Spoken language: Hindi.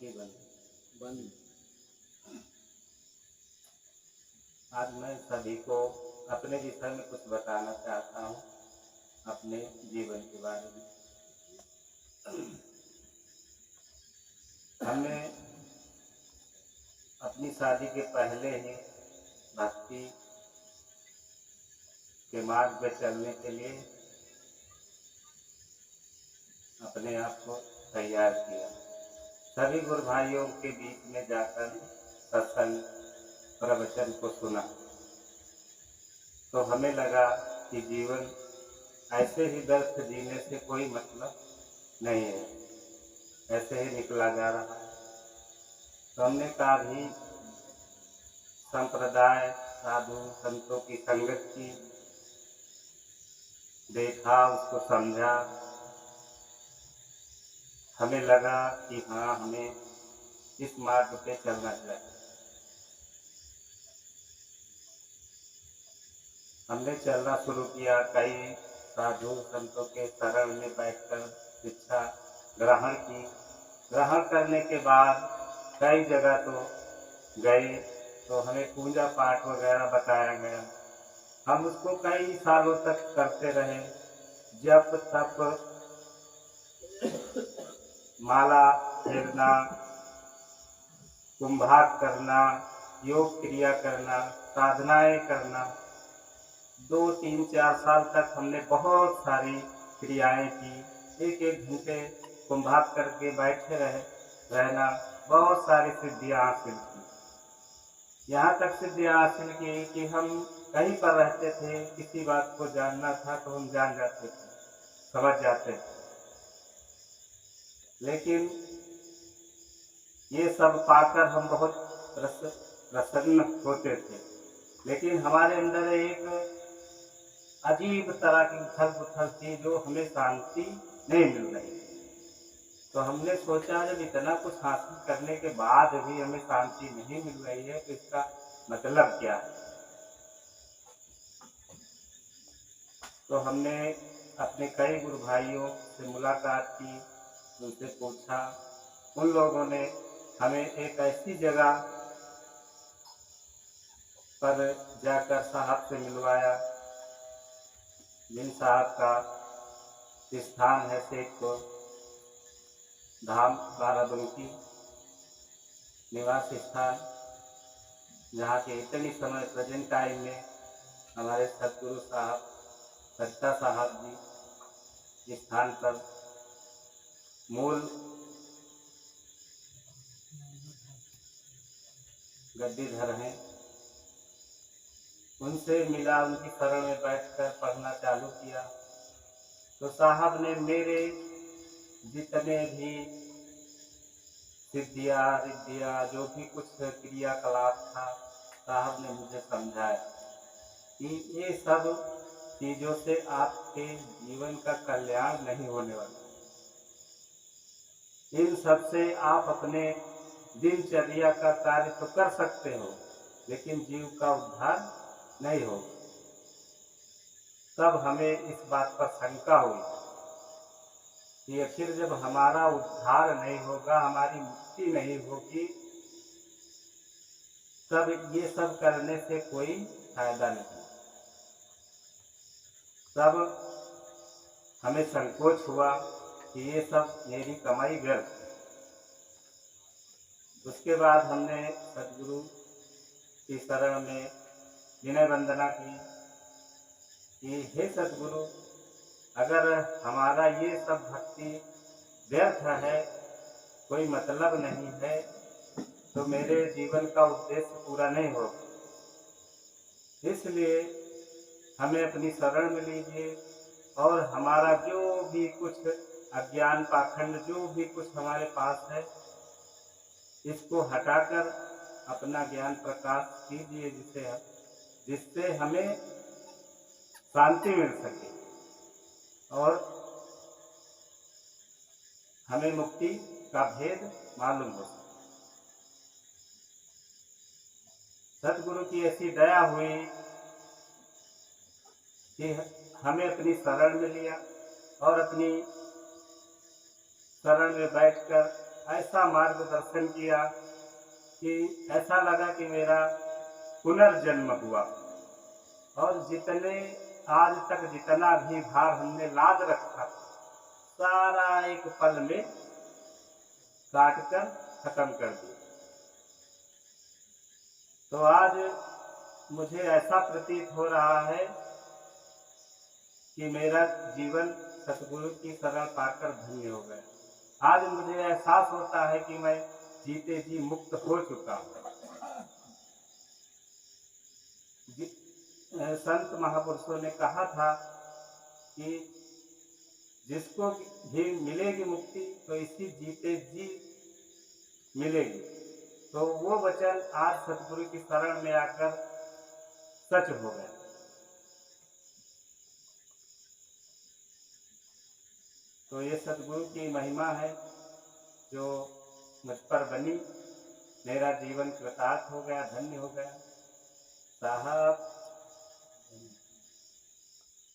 की बंद। आज मैं सभी को अपने विषय में कुछ बताना चाहता हूँ, अपने जीवन के बारे में। हमने अपनी शादी के पहले ही भक्ति के मार्ग पर चलने के लिए अपने आप को तैयार किया। सभी गुरु भाइयों के बीच में जाकर सत्संग प्रवचन को सुना तो हमें लगा कि जीवन ऐसे ही व्यर्थ जीने से कोई मतलब नहीं है, ऐसे ही निकला जा रहा है। तो हमने कहा भी संप्रदाय साधु संतों की संगत की, देखा, उसको समझा, हमें लगा कि हाँ, हमें इस मार्ग पे चलना चाहिए। हमने चलना शुरू किया। कई साधु संतों के शरण में बैठकर शिक्षा ग्रहण की। ग्रहण करने के बाद कई जगह तो गए तो हमें पूजा पाठ वगैरह बताया गया। हम उसको कई सालों तक करते रहे। जप तप, माला फेरना, कुंभाक करना, योग क्रिया करना, साधनाएं करना। 2-3-4 साल तक हमने बहुत सारी क्रियाएं की। एक एक घंटे कुंभाक करके बैठे रहना, बहुत सारी सिद्धियां हासिल की। यहाँ तक सिद्धियां हासिल की कि हम कहीं पर रहते थे, किसी बात को जानना था तो हम जान जाते थे, समझ जाते थे। लेकिन ये सब पाकर हम बहुत प्रसन्न होते थे। लेकिन हमारे अंदर एक अजीब तरह की उथल पुथल थी, जो हमें शांति नहीं मिल रही। तो हमने सोचा जब इतना कुछ हासिल करने के बाद भी हमें शांति नहीं मिल रही है तो इसका मतलब क्या है। तो हमने अपने कई गुरु भाइयों से मुलाकात की, उनसे पूछा। उन लोगों ने हमें एक ऐसी जगह पर जाकर साहब से मिलवाया, जिन साहब का स्थान है शेखपुर धाम बाराबंकी निवास स्थान, जहाँ के इतनी समय प्रेजेंट टाइम में हमारे सतगुरु साहब सत्ता साहब जी स्थान पर मूल गद्दीधर हैं। उनसे मिला, उनकी शरण में बैठकर पढ़ना चालू किया। तो साहब ने मेरे जितने भी सिद्धियाँ रिद्धियाँ, जो भी कुछ क्रियाकलाप था, साहब ने मुझे समझाया कि ये सब चीज़ों से आपके जीवन का कल्याण नहीं होने वाला। इन सब से आप अपने दिनचर्या का कार्य तो कर सकते हो, लेकिन जीव का उद्धार नहीं हो। तब हमें इस बात पर शंका हुई कि आखिर जब हमारा उद्धार नहीं होगा, हमारी मुक्ति नहीं होगी, तब ये सब करने से कोई फायदा नहीं। तब हमें संकोच हुआ कि ये सब मेरी कमाई व्यर्थ है। उसके बाद हमने सदगुरु की शरण में विनय वंदना की कि हे सदगुरु, अगर हमारा ये सब भक्ति व्यर्थ है, कोई मतलब नहीं है, तो मेरे जीवन का उद्देश्य पूरा नहीं होगा। इसलिए हमें अपनी शरण में लीजिए और हमारा जो भी कुछ अज्ञान पाखंड, जो भी कुछ हमारे पास है, इसको हटाकर अपना ज्ञान प्रकाश कीजिए, जिससे हमें शांति मिल सके और हमें मुक्ति का भेद मालूम हो सके। सतगुरु की ऐसी दया हुई कि हमें अपनी शरण में लिया और अपनी शरण में बैठकर ऐसा मार्गदर्शन किया कि ऐसा लगा कि मेरा पुनर्जन्म हुआ। और जितने आज तक जितना भी भार हमने लाद रखा सारा एक पल में काट कर खत्म कर दिया। तो आज मुझे ऐसा प्रतीत हो रहा है कि मेरा जीवन सतगुरु की शरण पाकर धन्य हो गया। आज मुझे एहसास होता है कि मैं जीते जी मुक्त हो चुका हूँ। संत महापुरुषों ने कहा था कि जिसको भी मिलेगी मुक्ति तो इसी जीते जी मिलेगी। तो वो वचन आज सतगुरु की शरण में आकर सच हो गया। तो ये सतगुरु की महिमा है जो मुझ पर बनी। मेरा जीवन कृतार्थ हो गया, धन्य हो गया। साहब